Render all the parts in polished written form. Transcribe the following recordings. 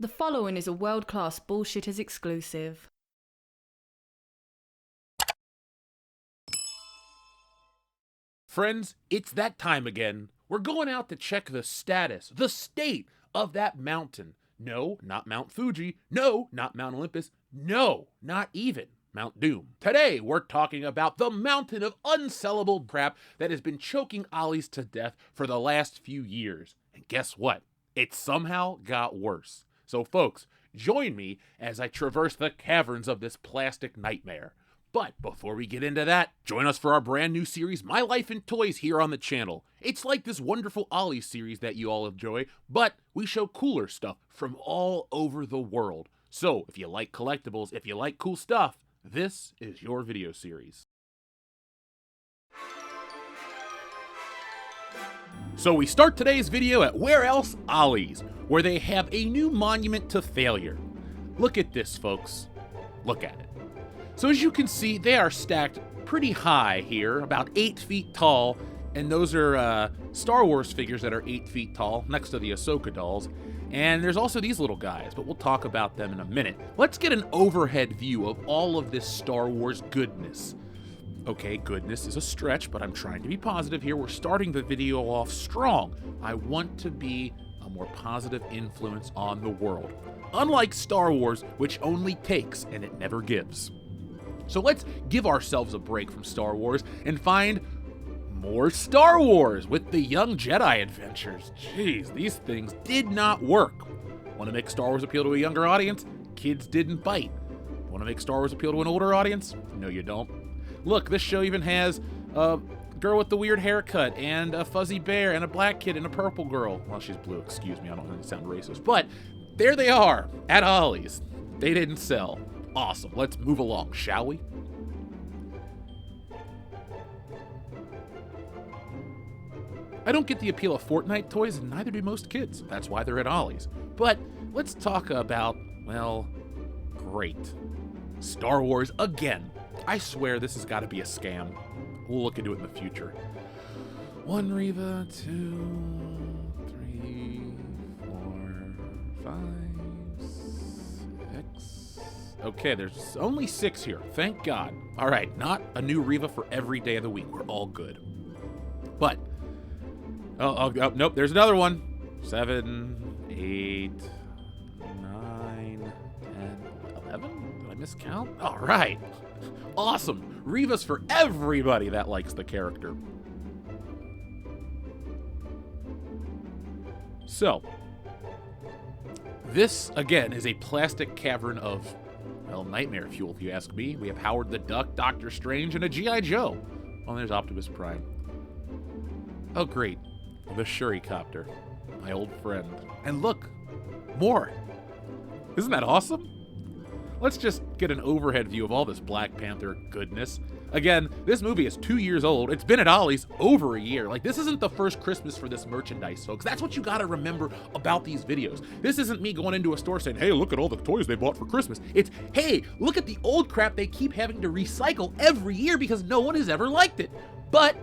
The following is a World-Class Bullshitters exclusive. Friends, it's that time again. We're going out to check the status, the state of that mountain. No, not Mount Fuji. No, not Mount Olympus. No, not even Mount Doom. Today, we're talking about the mountain of unsellable crap that has been choking Ollies to death for the last few years. And guess what? It somehow got worse. So folks, join me as I traverse the caverns of this plastic nightmare. But before we get into that, join us for our brand new series, My Life in Toys, here on the channel. It's like this wonderful Ollie series that you all enjoy, but we show cooler stuff from all over the world. So if you like collectibles, if you like cool stuff, this is your video series. So we start today's video at Where Else Ollie's, where they have a new monument to failure. Look at this, folks. Look at it. So as you can see, they are stacked pretty high here, about 8 feet tall, and those are Star Wars figures that are 8 feet tall, next to the Ahsoka dolls. And there's also these little guys, but we'll talk about them in a minute. Let's get an overhead view of all of this Star Wars goodness. Okay, goodness is a stretch, but I'm trying to be positive here. We're starting the video off strong. I want to be a more positive influence on the world. Unlike Star Wars, which only takes and it never gives. So let's give ourselves a break from Star Wars and find more Star Wars with the Young Jedi adventures. Jeez, these things did not work. Want to make Star Wars appeal to a younger audience? Kids didn't bite. Want to make Star Wars appeal to an older audience? No, you don't. Look, this show even has a girl with the weird haircut and a fuzzy bear and a black kid and a purple girl. Well, she's blue, excuse me, I don't want to sound racist. But there they are, at Ollie's. They didn't sell. Awesome, let's move along, shall we? I don't get the appeal of Fortnite toys, and neither do most kids. That's why they're at Ollie's. But let's talk about, well, great. Star Wars again. I swear this has got to be a scam. We'll look into it in the future. 1 Reva, 2, 3, 4, 5, 6. Okay, there's only 6 here. Thank God. All right, not a new Reva for every day of the week. We're all good. But, oh, nope, there's another one. 7, 8, 9, 10, 11? Did I miscount? All right. Awesome. Reva's for everybody that likes the character. So, this, again, is a plastic cavern of, well, nightmare fuel, if you ask me. We have Howard the Duck, Doctor Strange, and a G.I. Joe. Oh, there's Optimus Prime. Oh, great. The Shurikopter, my old friend. And look, more. Isn't that awesome? Let's just get an overhead view of all this Black Panther goodness. Again, this movie is 2 years old. It's been at Ollie's over a year. Like, this isn't the first Christmas for this merchandise, folks. That's what you gotta remember about these videos. This isn't me going into a store saying, hey, look at all the toys they bought for Christmas. It's, hey, look at the old crap they keep having to recycle every year because no one has ever liked it. But,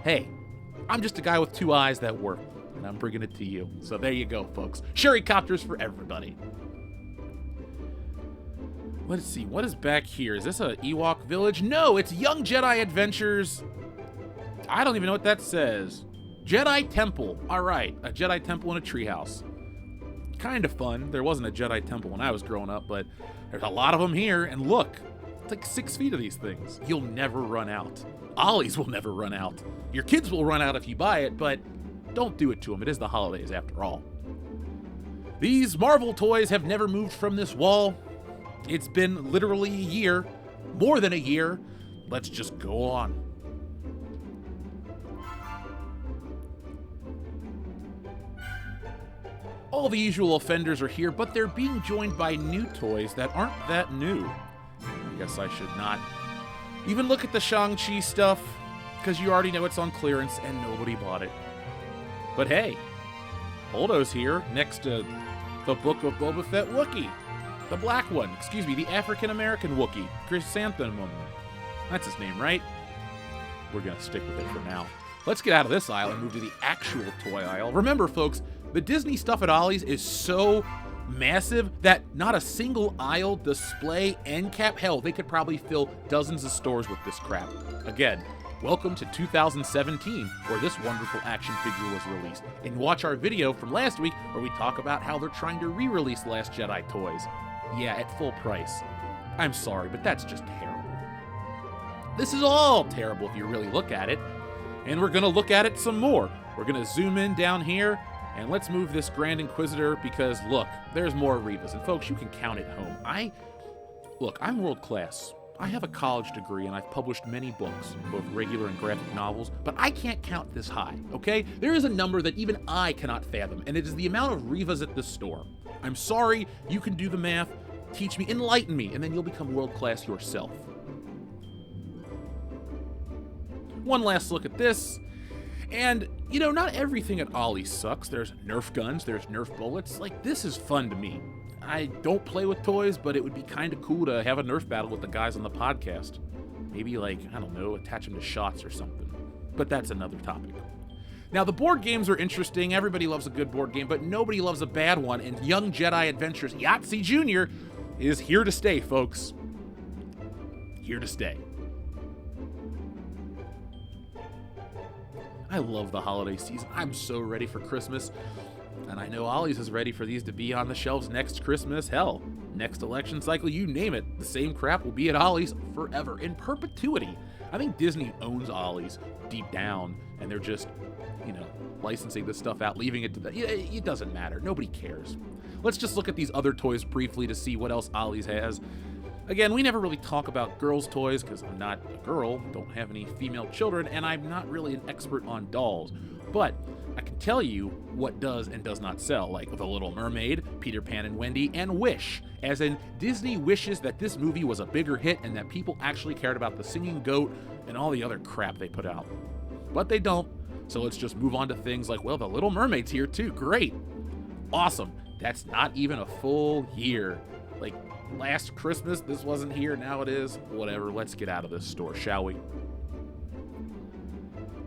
hey, I'm just a guy with 2 eyes that work, and I'm bringing it to you. So there you go, folks. Shurikopters for everybody. Let's see, what is back here? Is this a Ewok village? No, it's Young Jedi Adventures. I don't even know what that says. Jedi Temple. All right, a Jedi Temple in a treehouse. Kind of fun. There wasn't a Jedi Temple when I was growing up, but there's a lot of them here. And look, it's like 6 feet of these things. You'll never run out. Ollie's will never run out. Your kids will run out if you buy it, but don't do it to them. It is the holidays after all. These Marvel toys have never moved from this wall. It's been literally a year, more than a year. Let's just go on. All the usual offenders are here, but they're being joined by new toys that aren't that new. I guess I should not even look at the Shang-Chi stuff, because you already know it's on clearance and nobody bought it. But hey, Holdo's here next to the Book of Boba Fett Wookiee. The black one, excuse me, the African-American Wookiee, Chrysanthemum. That's his name, right? We're gonna stick with it for now. Let's get out of this aisle and move to the actual toy aisle. Remember, folks, the Disney stuff at Ollie's is so massive that not a single aisle, display, end cap, hell, they could probably fill dozens of stores with this crap. Again, welcome to 2017, where this wonderful action figure was released. And watch our video from last week where we talk about how they're trying to re-release Last Jedi toys. Yeah, at full price. I'm sorry, but that's just terrible. This is all terrible if you really look at it. And we're gonna look at it some more. We're gonna zoom in down here, and let's move this Grand Inquisitor because look, there's more Revas. And folks, you can count at home. I'm world class. I have a college degree and I've published many books, both regular and graphic novels, but I can't count this high, okay? There is a number that even I cannot fathom, and it is the amount of Revas at this store. I'm sorry, you can do the math, teach me, enlighten me, and then you'll become world class yourself. One last look at this, and you know, not everything at Ollie sucks. There's Nerf guns, there's Nerf bullets. Like, this is fun to me. I don't play with toys, but it would be kind of cool to have a Nerf battle with the guys on the podcast. Maybe, like, I don't know, attach them to shots or something. But that's another topic. Now, the board games are interesting. Everybody loves a good board game, but nobody loves a bad one. And Young Jedi Adventures Yahtzee Jr. is here to stay, folks. Here to stay. I love the holiday season. I'm so ready for Christmas. And I know Ollie's is ready for these to be on the shelves next Christmas. Hell, next election cycle, you name it. The same crap will be at Ollie's forever, in perpetuity. I think Disney owns Ollie's deep down, and they're just, you know, licensing this stuff out, leaving it to the... It doesn't matter. Nobody cares. Let's just look at these other toys briefly to see what else Ollie's has. Again, we never really talk about girls' toys because I'm not a girl, don't have any female children, and I'm not really an expert on dolls. But I can tell you what does and does not sell, like The Little Mermaid, Peter Pan and Wendy, and Wish. As in, Disney wishes that this movie was a bigger hit and that people actually cared about the singing goat and all the other crap they put out. But they don't, so let's just move on to things like, well, The Little Mermaid's here too, great. Awesome, that's not even a full year. Like, last Christmas, this wasn't here, now it is. Whatever, let's get out of this store, shall we?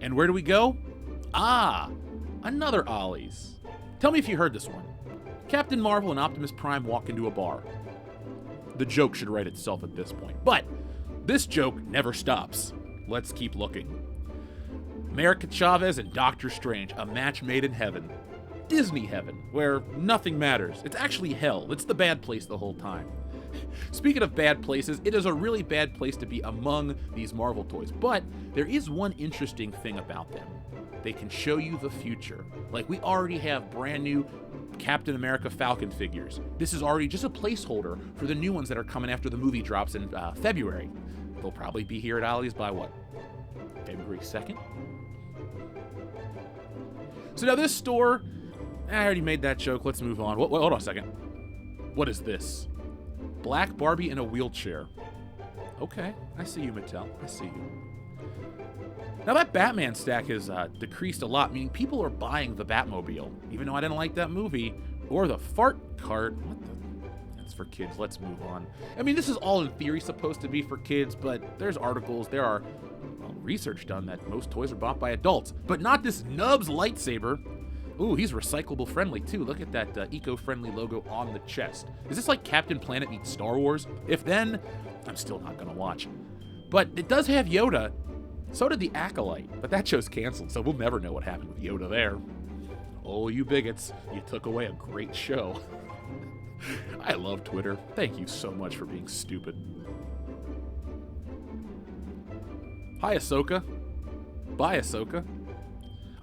And where do we go? Ah, another Ollie's. Tell me if you heard this one. Captain Marvel and Optimus Prime walk into a bar. The joke should write itself at this point, but this joke never stops. Let's keep looking. America Chavez and Doctor Strange, a match made in heaven. Disney heaven, where nothing matters. It's actually hell. It's the bad place the whole time. Speaking of bad places, it is a really bad place to be among these Marvel toys, but there is one interesting thing about them. They can show you the future. Like, we already have brand new Captain America Falcon figures. This is already just a placeholder for the new ones that are coming after the movie drops in February. They'll probably be here at Ollie's by what? February 2nd? So now this store, I already made that joke. Let's move on. Hold on a second. What is this? Black Barbie in a wheelchair. Okay, I see you, Mattel. I see you. Now that Batman stack has decreased a lot, meaning people are buying the Batmobile, even though I didn't like that movie, or the fart cart. What the? That's for kids. Let's move on. I mean, this is all in theory supposed to be for kids, but there's articles, there are research done that most toys are bought by adults, but not this Nubs lightsaber. Ooh, he's recyclable friendly too. Look at that eco-friendly logo on the chest. Is this like Captain Planet meets Star Wars? If then, I'm still not gonna watch. But it does have Yoda. So did the Acolyte, but that show's canceled, so we'll never know what happened with Yoda there. Oh, you bigots, you took away a great show. I love Twitter. Thank you so much for being stupid. Hi, Ahsoka. Bye, Ahsoka.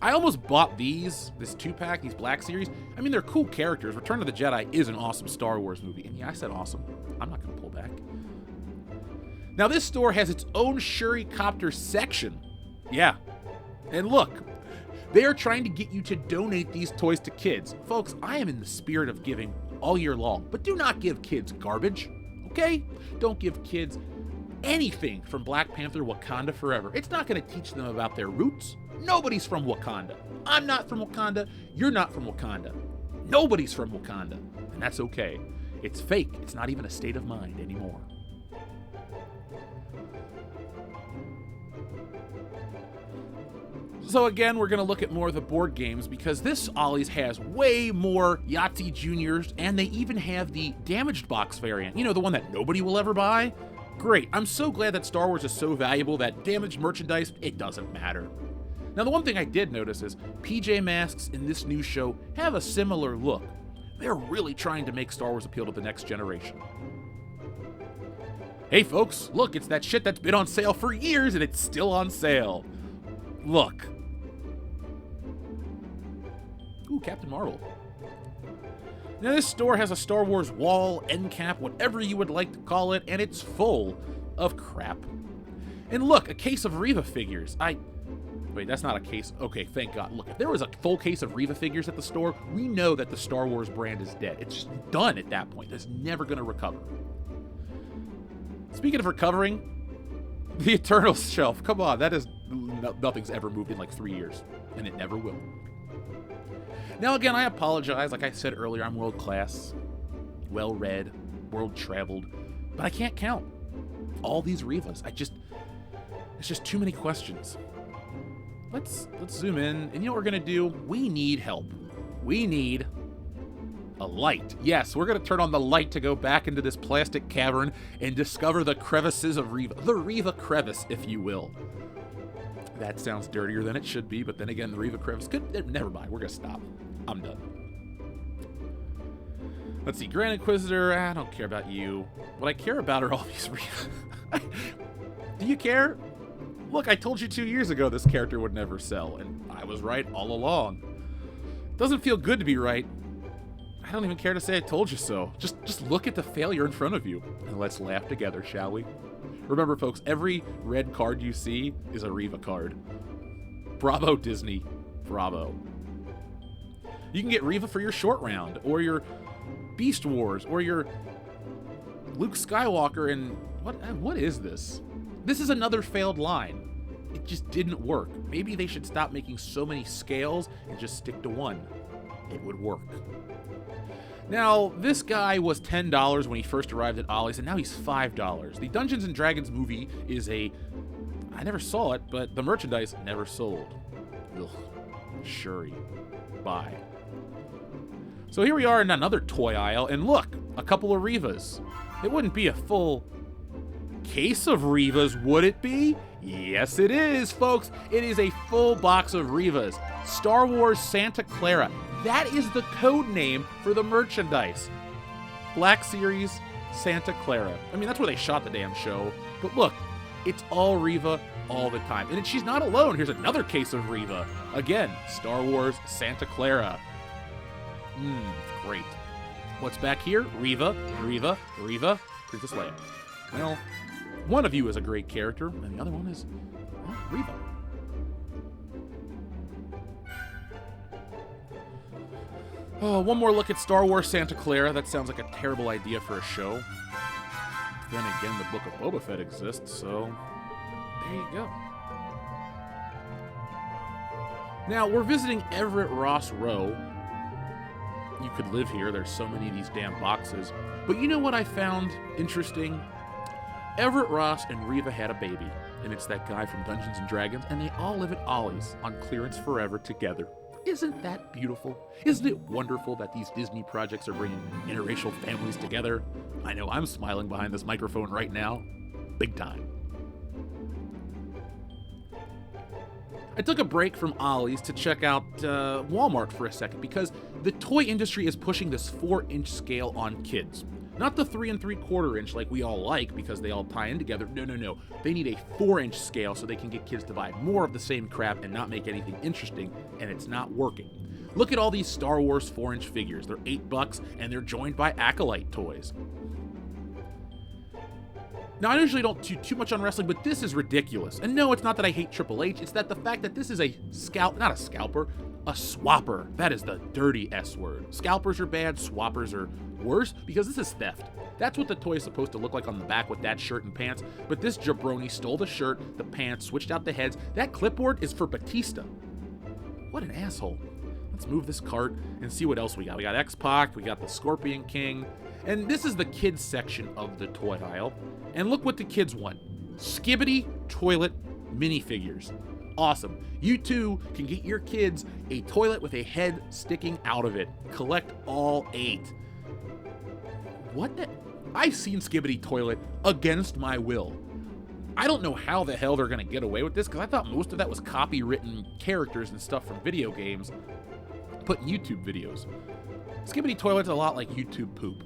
I almost bought this 2-pack, these Black Series. I mean, they're cool characters. Return of the Jedi is an awesome Star Wars movie. And yeah, I said awesome. I'm not going to pull back. Now, this store has its own Shuri-copter section. Yeah. And look, they are trying to get you to donate these toys to kids. Folks, I am in the spirit of giving all year long, but do not give kids garbage, okay? Don't give kids anything from Black Panther Wakanda Forever. It's not going to teach them about their roots. Nobody's from Wakanda. I'm not from Wakanda. You're not from Wakanda. Nobody's from Wakanda. And that's okay. It's fake. It's not even a state of mind anymore. So again, we're going to look at more of the board games because this Ollie's has way more Yahtzee Juniors, and they even have the damaged box variant. You know, the one that nobody will ever buy? Great. I'm so glad that Star Wars is so valuable that damaged merchandise, it doesn't matter. Now, the one thing I did notice is PJ Masks in this new show have a similar look. They're really trying to make Star Wars appeal to the next generation. Hey folks, look, it's that shit that's been on sale for years and it's still on sale. Look. Ooh, Captain Marvel. Now this store has a Star Wars wall, end cap, whatever you would like to call it, and it's full of crap. And look, a case of Reva figures. Wait, that's not a case. Okay, thank God. Look, if there was a full case of Reva figures at the store, we know that the Star Wars brand is dead. It's just done at that point. It's never going to recover. Speaking of recovering, the Eternals shelf. Come on, that is... nothing's ever moved in like 3 years, and it never will. Now again, I apologize. Like I said earlier, I'm world class, well-read, world-traveled, but I can't count all these Revas. It's just too many questions. Let's zoom in, and you know what we're gonna do? We need help. We need a light. Yes, we're gonna turn on the light to go back into this plastic cavern and discover the crevices of Reva. The Reva crevice, if you will. That sounds dirtier than it should be, but then again, the Reva crevice could... Never mind, we're gonna stop. I'm done. Let's see, Grand Inquisitor, I don't care about you. What I care about are all these Reva. Do you care? Look, I told you 2 years ago this character would never sell, and I was right all along. Doesn't feel good to be right. I don't even care to say I told you so. Just look at the failure in front of you, and let's laugh together, shall we? Remember, folks, every red card you see is a Reva card. Bravo, Disney. Bravo. You can get Reva for your short round, or your Beast Wars, or your Luke Skywalker, and what is this? This is another failed line. It just didn't work. Maybe they should stop making so many scales and just stick to one. It would work. Now, this guy was $10 when he first arrived at Ollie's, and now he's $5. The Dungeons & Dragons movie is I never saw it, but the merchandise never sold. Ugh. Shuri. Bye. So here we are in another toy aisle, and look, a couple of Revas. It wouldn't be a full case of Revas, would it be? Yes, it is, folks. It is a full box of Revas. Star Wars Santa Clara. That is the code name for the merchandise. Black Series Santa Clara. I mean, that's where they shot the damn show. But look, it's all Reva all the time. And she's not alone. Here's another case of Reva. Again, Star Wars Santa Clara. Great. What's back here? Reva, Princess Leia. Well, one of you is a great character, and the other one is, well, Reva. Oh, one more look at Star Wars Santa Clara. That sounds like a terrible idea for a show. Then again, the Book of Boba Fett exists, so there you go. Now, we're visiting Everett Ross Row. You could live here. There's so many of these damn boxes. But you know what I found interesting? Everett Ross and Reva had a baby, and it's that guy from Dungeons & Dragons, and they all live at Ollie's on clearance forever together. Isn't that beautiful? Isn't it wonderful that these Disney projects are bringing interracial families together? I know I'm smiling behind this microphone right now. Big time. I took a break from Ollie's to check out Walmart for a second because the toy industry is pushing this 4-inch scale on kids. Not the 3 3/4 inch like we all like because they all tie in together. No. They need a 4-inch scale so they can get kids to buy more of the same crap and not make anything interesting, and it's not working. Look at all these Star Wars 4-inch figures. They're $8 and they're joined by Acolyte toys. Now, I usually don't do too much on wrestling, but this is ridiculous. And no, it's not that I hate Triple H. It's that the fact that this is a not a scalper, a swapper. That is the dirty S word. Scalpers are bad, swappers are worse because this is theft. That's what the toy is supposed to look like on the back with that shirt and pants. But this jabroni stole the shirt, the pants, switched out the heads. That clipboard is for Batista. What an asshole. Let's move this cart and see what else we got. We got X-Pac, we got the Scorpion King, and this is the kids section of the toy aisle. And look what the kids want. Skibbidy Toilet minifigures. awesome. You too can get your kids a toilet with a head sticking out of it. Collect all 8. What the? I've seen Skibbidy Toilet against my will. I don't know how the hell they're going to get away with this, because I thought most of that was copywritten characters and stuff from video games put in YouTube videos. Skibbidy Toilet's a lot like YouTube poop.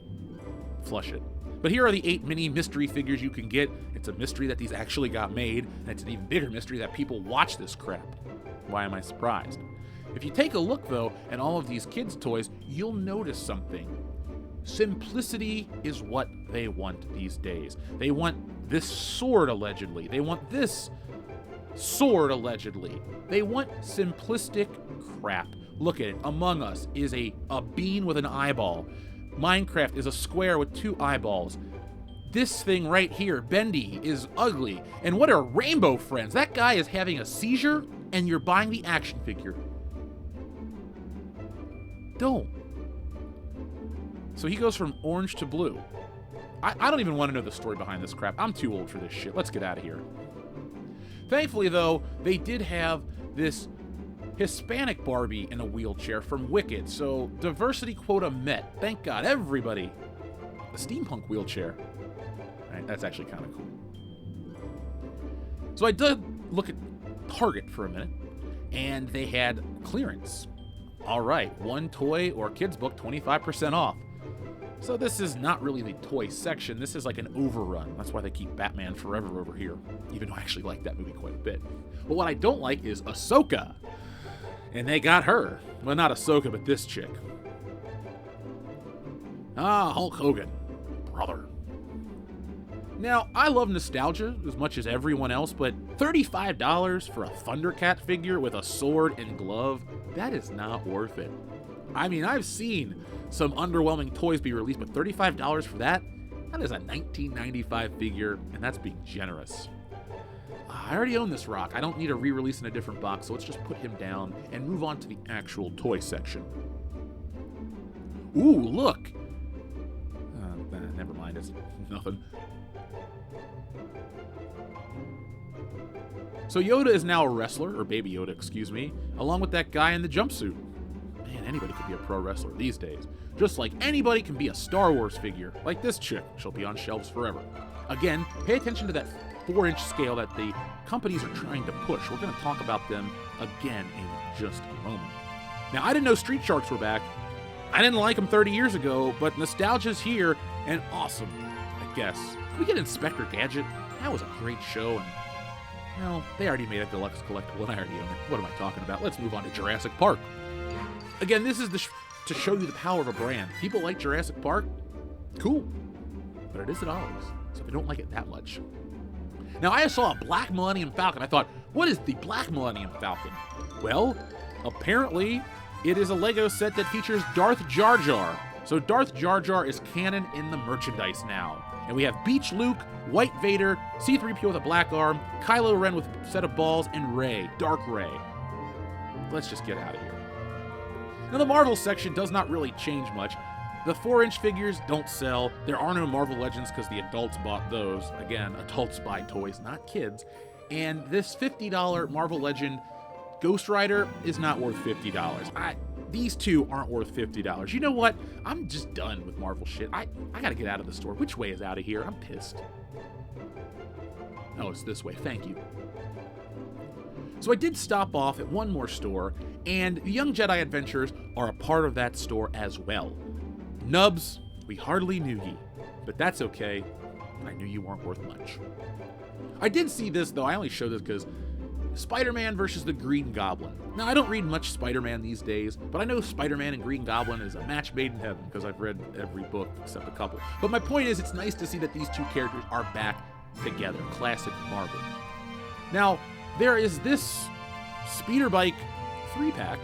Flush it. But here are the 8 mini mystery figures you can get. It's a mystery that these actually got made, and it's an even bigger mystery that people watch this crap. Why am I surprised? If you take a look, though, at all of these kids' toys, you'll notice something. Simplicity is what they want these days. They want this sword, allegedly. They want this sword, allegedly. They want simplistic crap. Look at it. Among Us is a bean with an eyeball. Minecraft is a square with 2 eyeballs. This thing right here, Bendy, is ugly. And what are rainbow friends? That guy is having a seizure, and you're buying the action figure. Don't. So he goes from orange to blue. I don't even want to know the story behind this crap. I'm too old for this shit. Let's get out of here. Thankfully, though, they did have this Hispanic Barbie in a wheelchair from Wicked, so diversity quota met. Thank God, everybody. A steampunk wheelchair. Right, that's actually kind of cool. So I did look at Target for a minute, and they had clearance. All right, 1 toy or kids book 25% off. So this is not really the toy section. This is like an overrun. That's why they keep Batman Forever over here, even though I actually like that movie quite a bit. But what I don't like is Ahsoka. And they got her. Well, not Ahsoka, but this chick. Ah, Hulk Hogan. Brother. Now, I love nostalgia as much as everyone else, but $35 for a Thundercat figure with a sword and glove, that is not worth it. I mean, I've seen some underwhelming toys be released, but $35 for that? That is a 1995 figure, and that's being generous. I already own this rock. I don't need a re-release in a different box, so let's just put him down and move on to the actual toy section. Ooh, look! Never mind, it's nothing. So Yoda is now a wrestler, or Baby Yoda, excuse me, along with that guy in the jumpsuit. Man, anybody could be a pro wrestler these days. Just like anybody can be a Star Wars figure, like this chick. She'll be on shelves forever. Again, pay attention to that 4-inch scale that the companies are trying to push. We're going to talk about them again in just a moment. Now, I didn't know Street Sharks were back. I didn't like them 30 years ago, but nostalgia's here, and awesome, I guess. Can we get Inspector Gadget? That was a great show, and, well, they already made a deluxe collectible, and I already own it. What am I talking about? Let's move on to Jurassic Park. Again, this is to show you the power of a brand. People like Jurassic Park? Cool. But it isn't Ollie's, so they don't like it that much. Now, I saw a Black Millennium Falcon. I thought, what is the Black Millennium Falcon? Well, apparently, it is a Lego set that features Darth Jar Jar. So Darth Jar Jar is canon in the merchandise now. And we have Beach Luke, White Vader, C-3PO with a black arm, Kylo Ren with a set of balls, and Rey, Dark Rey. Let's just get out of here. Now, the Marvel section does not really change much. The 4-inch figures don't sell. There are no Marvel Legends because the adults bought those. Again, adults buy toys, not kids. And this $50 Marvel Legend Ghost Rider is not worth $50. These two aren't worth $50. You know what? I'm just done with Marvel shit. I gotta get out of the store. Which way is out of here? I'm pissed. Oh, it's this way. Thank you. So I did stop off at one more store, and the Young Jedi Adventures are a part of that store as well. Nubs, we hardly knew ye, but that's okay. I knew you weren't worth much. I did see this, though. I only show this because Spider-Man versus the Green Goblin. Now, I don't read much Spider-Man these days, but I know Spider-Man and Green Goblin is a match made in heaven because I've read every book except a couple. But my point is, it's nice to see that these two characters are back together. Classic Marvel. Now, there is this speeder bike 3-pack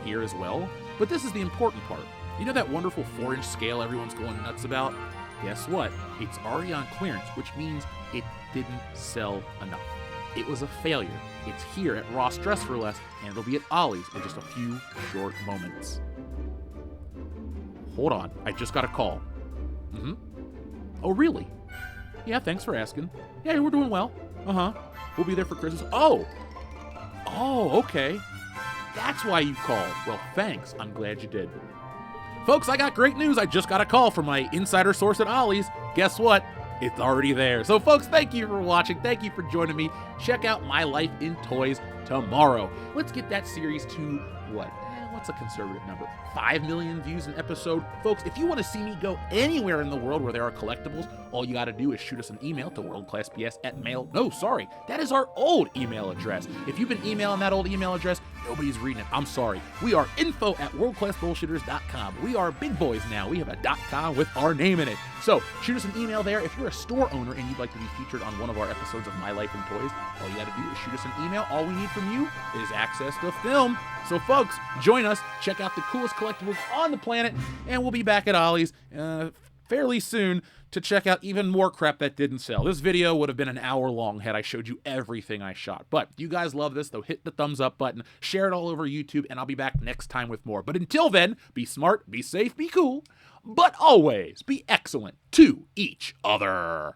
here as well, but this is the important part. You know that wonderful 4-inch scale everyone's going nuts about? Guess what? It's already on clearance, which means it didn't sell enough. It was a failure. It's here at Ross Dress for Less, and it'll be at Ollie's in just a few short moments. Hold on, I just got a call. Oh, really? Yeah, thanks for asking. Yeah, we're doing well. We'll be there for Christmas. Oh! Oh, okay. That's why you called. Well, thanks. I'm glad you did. Folks, I got great news. I just got a call from my insider source at Ollie's. Guess what? It's already there. So, folks, thank you for watching. Thank you for joining me. Check out My Life in Toys tomorrow. Let's get that series to what? What's a conservative number? 5 million views an episode. Folks, if you want to see me go anywhere in the world where there are collectibles, all you got to do is shoot us an email to worldclassbs@mail. No, sorry, that is our old email address. If you've been emailing that old email address, nobody's reading it. I'm sorry. We are info@worldclassbullshitters.com. We are big boys now. We have a .com with our name in it. So shoot us an email there. If you're a store owner and you'd like to be featured on one of our episodes of My Life in Toys, all you got to do is shoot us an email. All we need from you is access to film. So folks, join us, check out the coolest collectibles on the planet, and we'll be back at Ollie's fairly soon to check out even more crap that didn't sell. This video would have been an hour long had I showed you everything I shot. But if you guys love this, though, hit the thumbs up button, share it all over YouTube, and I'll be back next time with more. But until then, be smart, be safe, be cool, but always be excellent to each other.